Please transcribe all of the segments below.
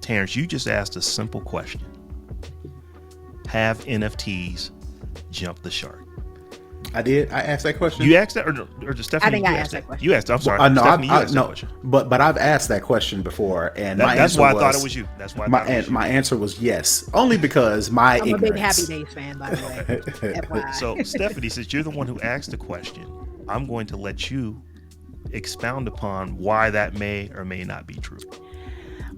Terrance, you just asked a simple question. Have NFTs jumped the shark? I did. I asked that question. You asked that, or just Stephanie? I think I asked that question. You asked. I'm sorry. Well, no, Stephanie, you asked that no, question. but I've asked that question before, and That's why I thought it was you. That's why my answer was yes, only because I'm a big Happy Days fan, by the way. FYI. So Stephanie, since you're the one who asked the question, I'm going to let you expound upon why that may or may not be true.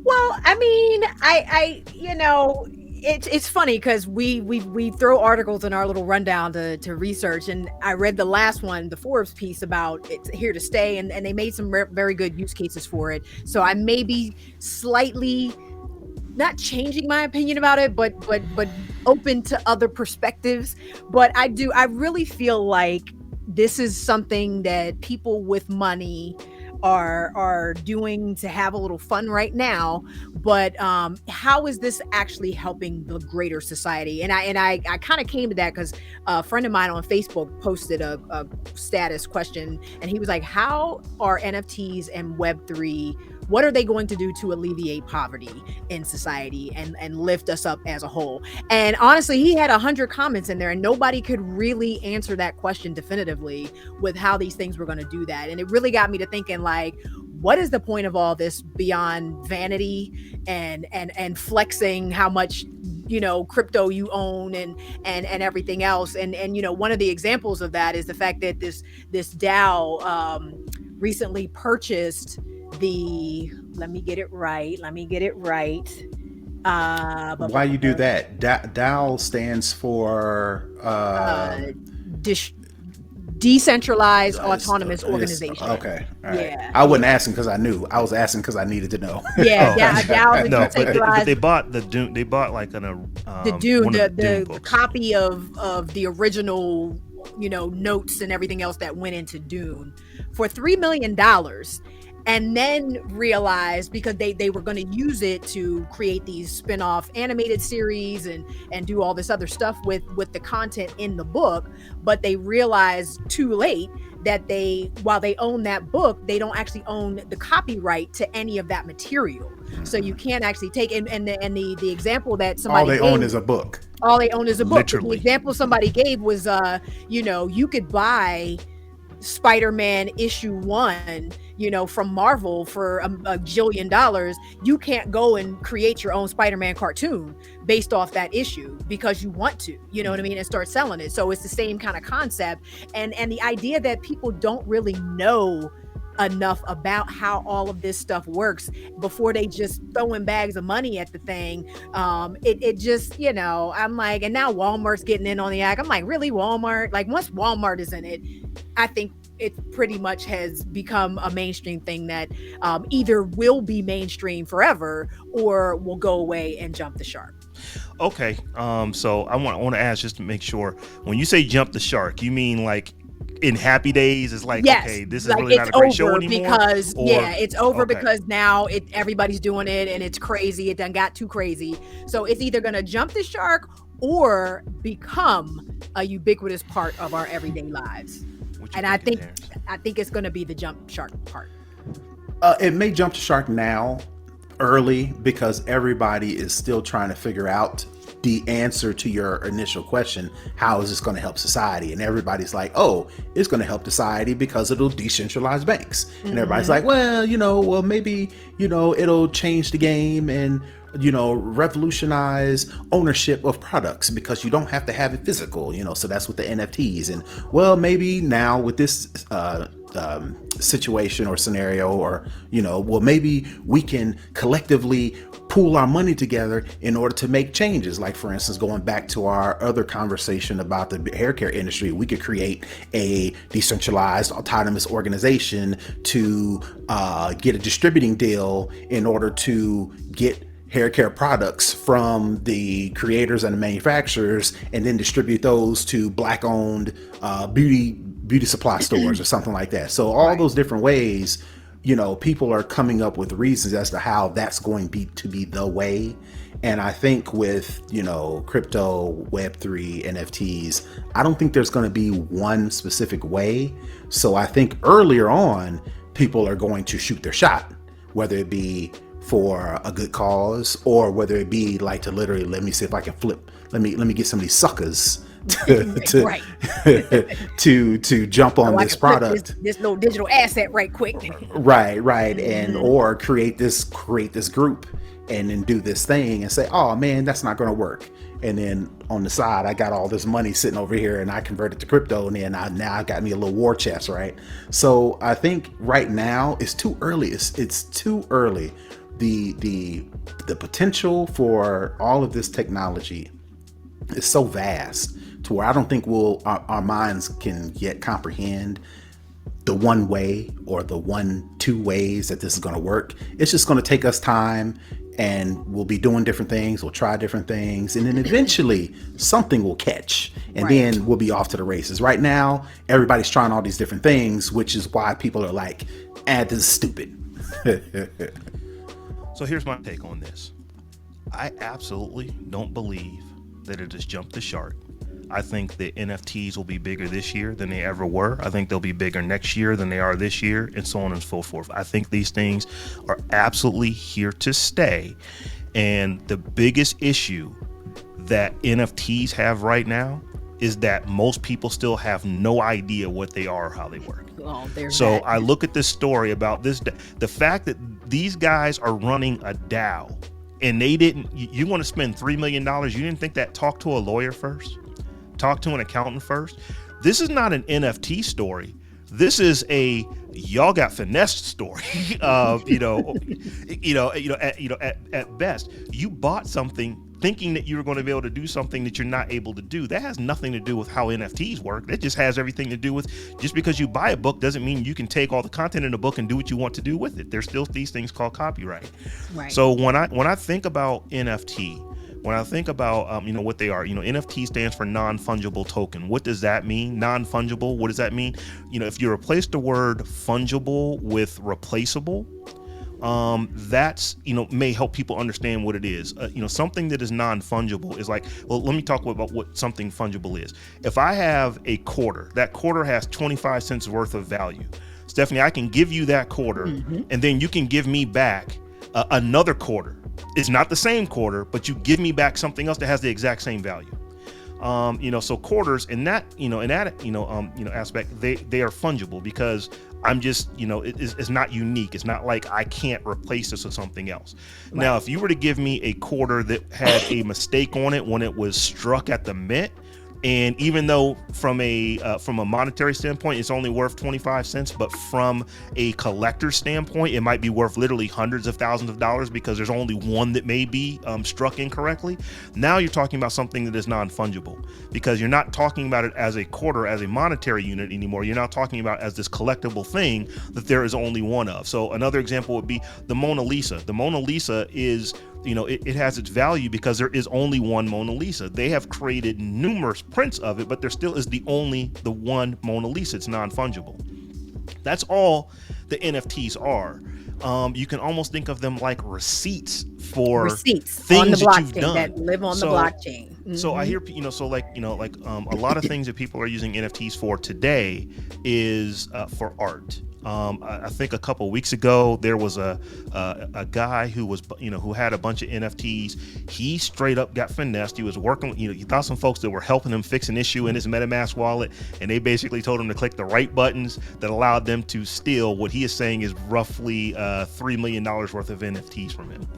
Well, I mean, I you know, it's funny because we throw articles in our little rundown to research, and I read the last one, the Forbes piece about it's here to stay, and they made some very good use cases for it. So I may be slightly not changing my opinion about it, but open to other perspectives. But I really feel like this is something that people with money are doing to have a little fun right now, but how is this actually helping the greater society? And I kind of came to that because a friend of mine on Facebook posted a status question, and he was like, how are NFTs and Web3, what are they going to do to alleviate poverty in society and lift us up as a whole? And honestly, he had 100 comments in there, and nobody could really answer that question definitively with how these things were going to do that. And it really got me to thinking, like, what is the point of all this beyond vanity and flexing how much, you know, crypto you own and everything else? And you know, one of the examples of that is the fact that this DAO recently purchased let me get it right. Why you do that? DAO stands for decentralized autonomous organization. Okay, all right. Yeah. I wasn't asking because I knew. I was asking because I needed to know. Yeah, DAO is No, but decentralized. they bought the Dune. They bought like the Dune, Dune the books. copy of the original, you know, notes and everything else that went into Dune for $3 million. And then realized, because they were going to use it to create these spin-off animated series and do all this other stuff with the content in the book, but they realized too late that while they own that book, they don't actually own the copyright to any of that material. So you can't actually take and the example that somebody all they gave, own is a book. All they own is a book. Literally. The example somebody gave was you know, you could buy Spider-Man issue 1, you know, from Marvel for a $1 jillion. You can't go and create your own Spider-Man cartoon based off that issue because you want to, you know what I mean, and start selling it. So it's the same kind of concept, and the idea that people don't really know enough about how all of this stuff works before they just throwing bags of money at the thing. It just, you know, I'm like, and now Walmart's getting in on the act. I'm like, really, Walmart? Like, once Walmart is in it, I think it pretty much has become a mainstream thing that either will be mainstream forever or will go away and jump the shark. Okay, so I want to ask, just to make sure, when you say jump the shark, you mean like in Happy Days, it's like, yes, okay, this is like really not a great show anymore? Because it's over okay. Because now everybody's doing it and it's crazy. It done got too crazy. So it's either going to jump the shark or become a ubiquitous part of our everyday lives. And I think it's going to be the jump shark part. It may jump the shark now, early, because everybody is still trying to figure out the answer to your initial question. How is this going to help society? And everybody's like, oh, it's going to help society because it'll decentralize banks. And everybody's like, well, maybe, it'll change the game and, revolutionize ownership of products because you don't have to have it physical, so that's with the NFTs. And well, maybe now with this situation or scenario, or, maybe we can collectively pool our money together in order to make changes. Like, for instance, going back to our other conversation about the hair care industry, we could create a decentralized autonomous organization to get a distributing deal in order to get hair care products from the creators and the manufacturers, and then distribute those to Black owned beauty supply stores or something like that. So all those different ways, people are coming up with reasons as to how that's going to be the way. And I think with, crypto, Web3, NFTs, I don't think there's going to be one specific way. So I think earlier on, people are going to shoot their shot, whether it be for a good cause, or whether it be like to literally, let me see if I can flip, let me get some of these suckers to Right. to jump on So I this can flip this product. this little digital asset right quick. Right, and Hmm. or create this group and then do this thing and say, oh man, that's not going to work. And then on the side, I got all this money sitting over here, and I converted to crypto, and then I got me a little war chest, right? So I think right now it's too early. It's too early. The potential for all of this technology is so vast to where I don't think our minds can yet comprehend the one way or the two ways that this is going to work. It's just going to take us time, and we'll be doing different things. We'll try different things, and then eventually something will catch, and Right. then we'll be off to the races. Right now, everybody's trying all these different things, which is why people are like, this is stupid. So here's my take on this. I absolutely don't believe that it has jumped the shark. I think the NFTs will be bigger this year than they ever were. I think they'll be bigger next year than they are this year, and so on and so forth. I think these things are absolutely here to stay. And the biggest issue that NFTs have right now is that most people still have no idea what they are or how they work. Oh, there's So that. I look at this story about the fact that these guys are running a DAO, and they didn't, you want to spend $3 million. You didn't think that, talk to a lawyer first, talk to an accountant first. This is not an NFT story. This is a y'all got finessed story of, at best, you bought something thinking that you were going to be able to do something that you're not able to do. That has nothing to do with how NFTs work. That just has everything to do with, just because you buy a book doesn't mean you can take all the content in the book and do what you want to do with it. There's still these things called copyright. Right. So when I think about NFT, when I think about what they are, NFT stands for non-fungible token. What does that mean? Non-fungible. What does that mean? If you replace the word fungible with replaceable, that's may help people understand what it is. Something that is non-fungible is like, well, let me talk about what something fungible is. If I have a quarter, that quarter has 25 cents worth of value. Stephanie, I can give you that quarter, and then you can give me back another quarter. It's not the same quarter, but you give me back something else that has the exact same value. So quarters in that aspect, they are fungible because I'm just, it's not unique. It's not like I can't replace this with something else. Right. Now, if you were to give me a quarter that had a mistake on it when it was struck at the mint, and even though from a monetary standpoint, it's only worth 25 cents, but from a collector's standpoint, it might be worth literally hundreds of thousands of dollars because there's only one that may be struck incorrectly. Now you're talking about something that is non-fungible because you're not talking about it as a quarter, as a monetary unit anymore. You're not talking about as this collectible thing that there is only one of. So another example would be the Mona Lisa. The Mona Lisa is, it has its value because there is only one Mona Lisa. They have created numerous prints of it, but there still is the one Mona Lisa. It's non-fungible. That's all the NFTs are. You can almost think of them like receipts for things on the that you've done that live on the blockchain. So I hear, a lot of things that people are using NFTs for today is for art. I think a couple of weeks ago there was a guy who was who had a bunch of NFTs. He straight up got finessed. He was working. He thought some folks that were helping him fix an issue in his MetaMask wallet, and they basically told him to click the right buttons that allowed them to steal what he is saying is roughly $3 million worth of NFTs from him.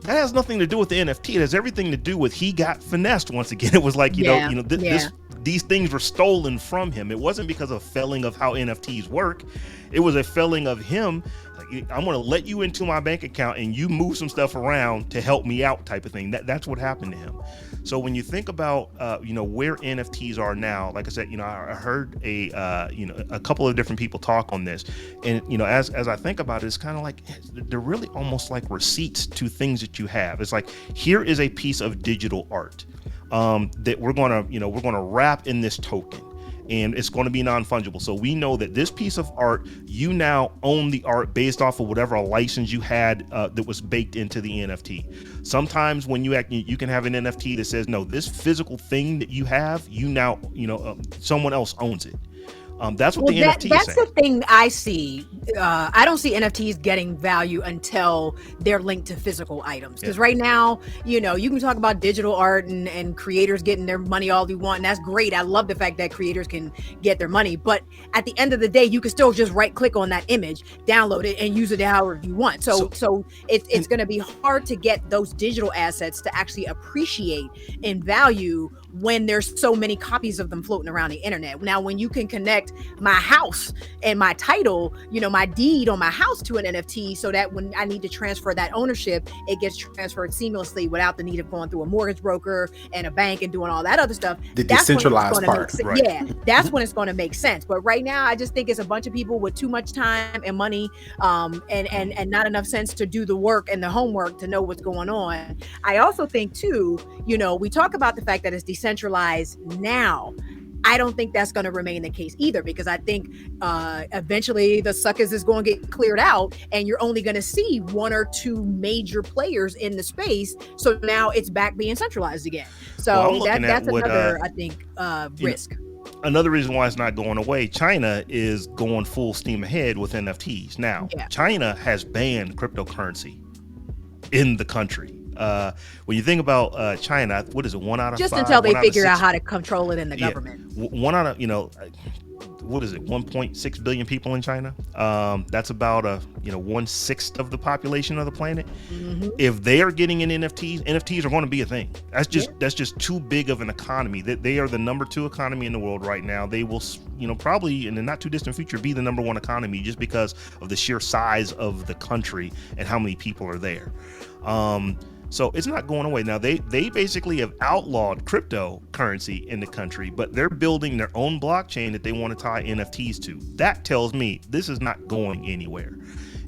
That has nothing to do with the NFT. It has everything to do with he got finessed once again. It was like these things were stolen from him. It wasn't because of failing of how NFTs work. It was a failing of him. Like, I'm going to let you into my bank account and you move some stuff around to help me out, type of thing. That's what happened to him. So when you think about where NFTs are now, like I said, I heard a couple of different people talk on this, and as I think about it, it's kind of like they're really almost like receipts to things that you have. It's like, here is a piece of digital art that we're gonna wrap in this token, and it's going to be non-fungible. So we know that this piece of art, you now own the art based off of whatever license you had that was baked into the NFT. Sometimes when you can have an NFT that says, no, this physical thing that you have, you now, someone else owns it. That's what the NFT is that's saying. the thing I see. I don't see NFTs getting value until they're linked to physical items. Because right now, you can talk about digital art and creators getting their money all they want, and that's great. I love the fact that creators can get their money, but at the end of the day, you can still just right click on that image, download it, and use it however you want. So it's going to be hard to get those digital assets to actually appreciate in value when there's so many copies of them floating around the internet. Now, when you can connect my house and my title, my deed on my house to an NFT, so that when I need to transfer that ownership, it gets transferred seamlessly without the need of going through a mortgage broker and a bank and doing all that other stuff. The decentralized part. Right. Yeah, that's when it's going to make sense. But right now, I just think it's a bunch of people with too much time and money, and not enough sense to do the work and the homework to know what's going on. I also think too, we talk about the fact that it's decentralized now. I don't think that's going to remain the case either, because I think eventually the suckers is going to get cleared out, and you're only going to see one or two major players in the space. So now it's back being centralized again. So that's another, I think, risk. Another reason why it's not going away, China is going full steam ahead with NFTs. Now, China has banned cryptocurrency in the country. When you think about China, what is it? 1 out of just 5, until they figure out how to control it in the government. 1 out of, what is it? 1.6 billion people in China. That's about 1/6 of the population of the planet. Mm-hmm. If they are getting in NFTs are going to be a thing. That's just too big of an economy. They are the number 2 economy in the world right now. They will, probably in the not too distant future be the number 1 economy, just because of the sheer size of the country and how many people are there. So it's not going away. Now, they basically have outlawed cryptocurrency in the country, but they're building their own blockchain that they want to tie NFTs to. That tells me this is not going anywhere.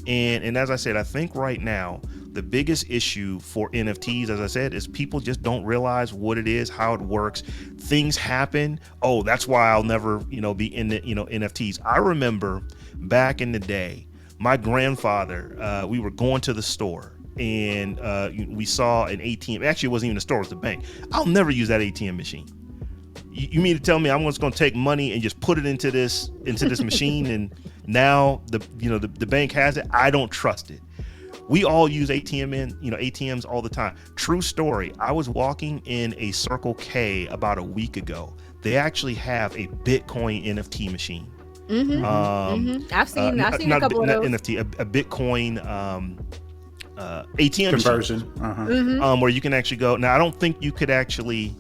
And as I said, I think right now, the biggest issue for NFTs, as I said, is people just don't realize what it is, how it works. Things happen. Oh, that's why I'll never, be in the, NFTs. I remember back in the day, my grandfather, we were going to the store, and we saw an ATM. Actually, it wasn't even a store, it was a bank. I'll never use that ATM machine. You mean to tell me I'm just going to take money and just put it into this machine, and now the bank has it? I don't trust it. We all use ATMs all the time. True story. I was walking in a Circle K about a week ago. They actually have a Bitcoin NFT machine. Mm-hmm. I've seen a couple of those. NFT, a Bitcoin ATM conversion, where you can actually go. Now, I don't think you could actually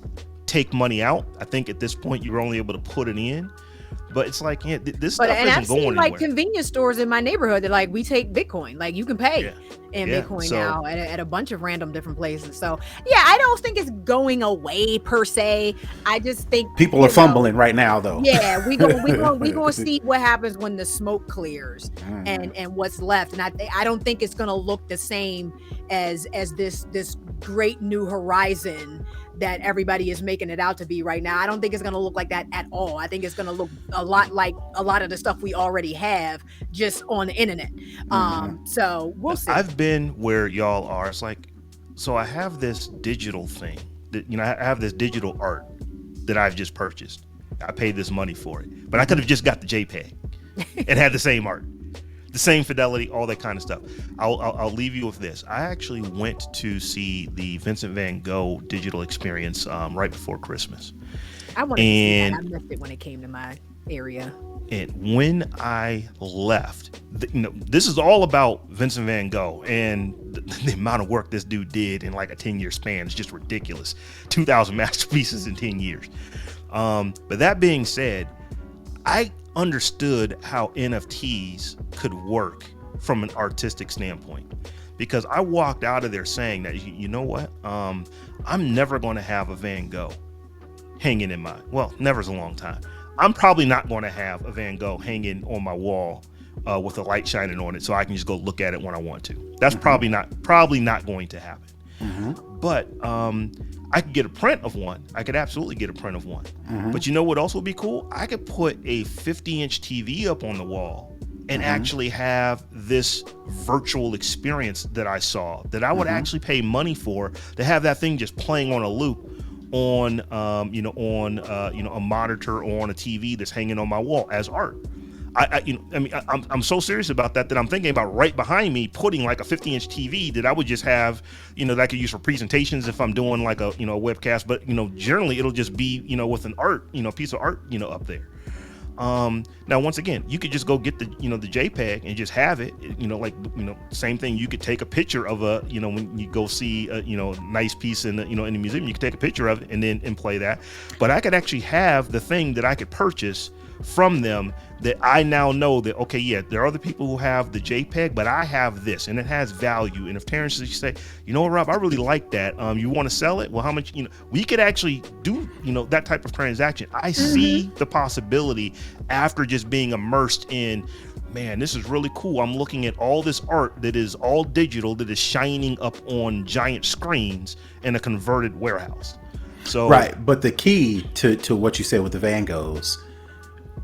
take money out. I think at this point you were only able to put it in. But it's like, this stuff isn't going anywhere. I've seen like convenience stores in my neighborhood that like, we take Bitcoin. Like, you can pay in Bitcoin now at a bunch of random different places. So I don't think it's going away per se. I just think people are fumbling right now, though. Yeah, we gonna see what happens when the smoke clears and what's left. And I don't think it's gonna look the same as this great new horizon that everybody is making it out to be right now. I don't think it's going to look like that at all. I think it's going to look a lot like a lot of the stuff we already have just on the internet. So we'll see. I've been where y'all are. It's like, so I have this digital thing that, I have this digital art that I've just purchased. I paid this money for it, but I could have just got the JPEG and had the same art, the same fidelity, all that kind of stuff. I'll leave you with this. I actually went to see the Vincent van Gogh digital experience right before Christmas. I wanted to see that. I missed it when it came to my area. And when I left, this is all about Vincent van Gogh, and the amount of work this dude did in like a 10-year span is just ridiculous. 2,000 masterpieces in 10 years. But that being said, I understood how NFTs could work from an artistic standpoint, because I walked out of there saying that, you know what, I'm never going to have a Van Gogh hanging in my, well, never's a long time. I'm probably not going to have a Van Gogh hanging on my wall with the light shining on it so I can just go look at it when I want to. That's probably not going to happen. But I could get a print of one. I could absolutely get a print of one. But you know what else would be cool? I could put a 50-inch TV up on the wall and actually have this virtual experience that I saw, that I would actually pay money for, to have that thing just playing on a loop on a monitor or on a TV that's hanging on my wall as art. I'm so serious about that I'm thinking about right behind me putting like a 50-inch TV that I would just have, that I could use for presentations if I'm doing like a webcast. But generally it'll just be with an art, piece of art, up there. Now once again, you could just go get the the JPEG and just have it, same thing. You could take a picture of a when you go see a nice piece in the in the museum, you could take a picture of it and play that. But I could actually have the thing that I could purchase from them that I now know that, okay, yeah, there are other people who have the JPEG, but I have this and it has value. And if Terrance is say, you know what, Rob, I really like that. You want to sell it? Well, how much, we could actually do, that type of transaction. I see the possibility after just being immersed in, man, this is really cool. I'm looking at all this art that is all digital, that is shining up on giant screens in a converted warehouse. So, right. But the key to what you said with the Van Goghs,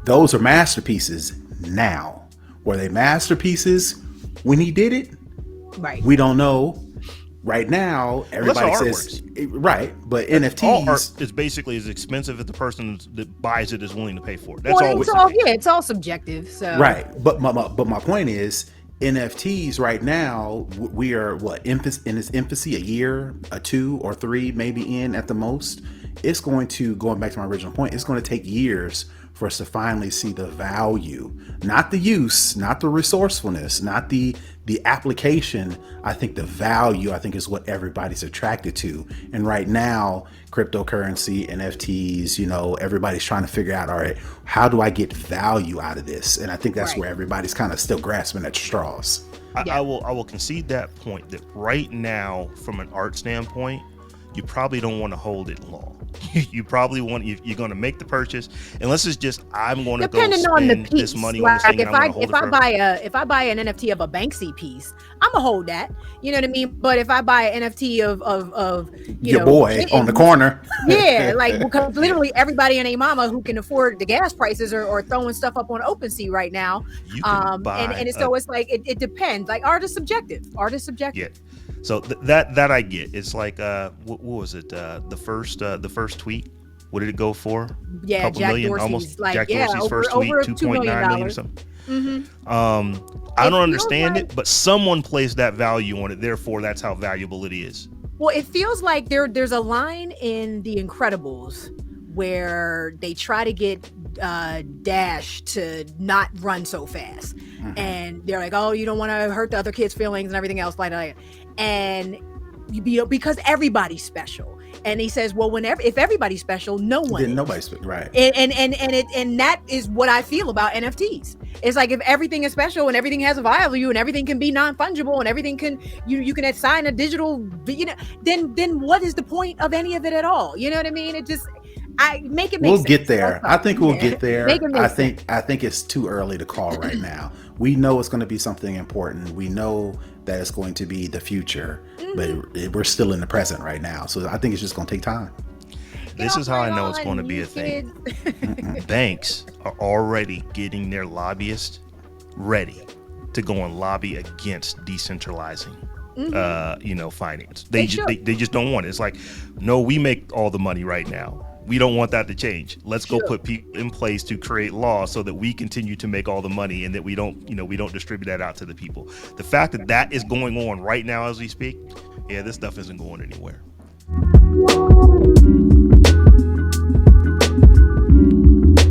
those are masterpieces now. Were they masterpieces when he did it? Right. We don't know. Right now, everybody says right, but NFTs, all art is basically as expensive as the person that buys it is willing to pay for it. That's it's all subjective. So right, but my point is, NFTs right now, we are in its infancy, a year, a 2 or 3 maybe in at the most. It's going back to my original point, it's going to take years for us to finally see the value, not the use, not the resourcefulness, not the application. I think the value, is what everybody's attracted to. And right now, cryptocurrency, NFTs, everybody's trying to figure out, all right, how do I get value out of this? And I think that's where everybody's kind of still grasping at straws. I will concede that point, that right now, from an art standpoint, you probably don't want to hold it long. You probably want, you're going to make the purchase, unless it's just, I'm going to go spend this money on this thing. If I buy an NFT of a Banksy piece, I'm gonna hold that. You know what I mean? But if I buy an NFT of your boy on the corner, yeah, like, because literally everybody and a mama who can afford the gas prices are throwing stuff up on OpenSea right now. So it's like it depends. Like, art is subjective. Yeah. So that I get. It's like what was it? The first tweet. What did it go for? Yeah, a couple Jack million, Dorsey's, almost. like, Jack Dorsey's first tweet, $2.9 million or something. I don't understand it, but someone placed that value on it. Therefore, that's how valuable it is. Well, it feels like there's a line in The Incredibles where they try to get Dash to not run so fast, and they're like, "Oh, you don't want to hurt the other kids' feelings and everything else like that." And because everybody's special, and he says, "Well, if everybody's special, no one then nobody's special, right?" And that is what I feel about NFTs. It's like, if everything is special and everything has a value and everything can be non-fungible and everything can you can assign a digital, then what is the point of any of it at all? You know what I mean? It just. We'll get there. I think we'll get there. I think it's too early to call right now. We know it's going to be something important. We know that it's going to be the future, but we're still in the present right now. So I think it's just going to take time. This is how I know it's going to be a thing. Banks are already getting their lobbyists ready to go and lobby against decentralizing finance. They just don't want it. It's like, no, we make all the money right now. We don't want that to change. Let's go put people in place to create laws so that we continue to make all the money, and that we don't distribute that out to the people. The fact that is going on right now as we speak, this stuff isn't going anywhere.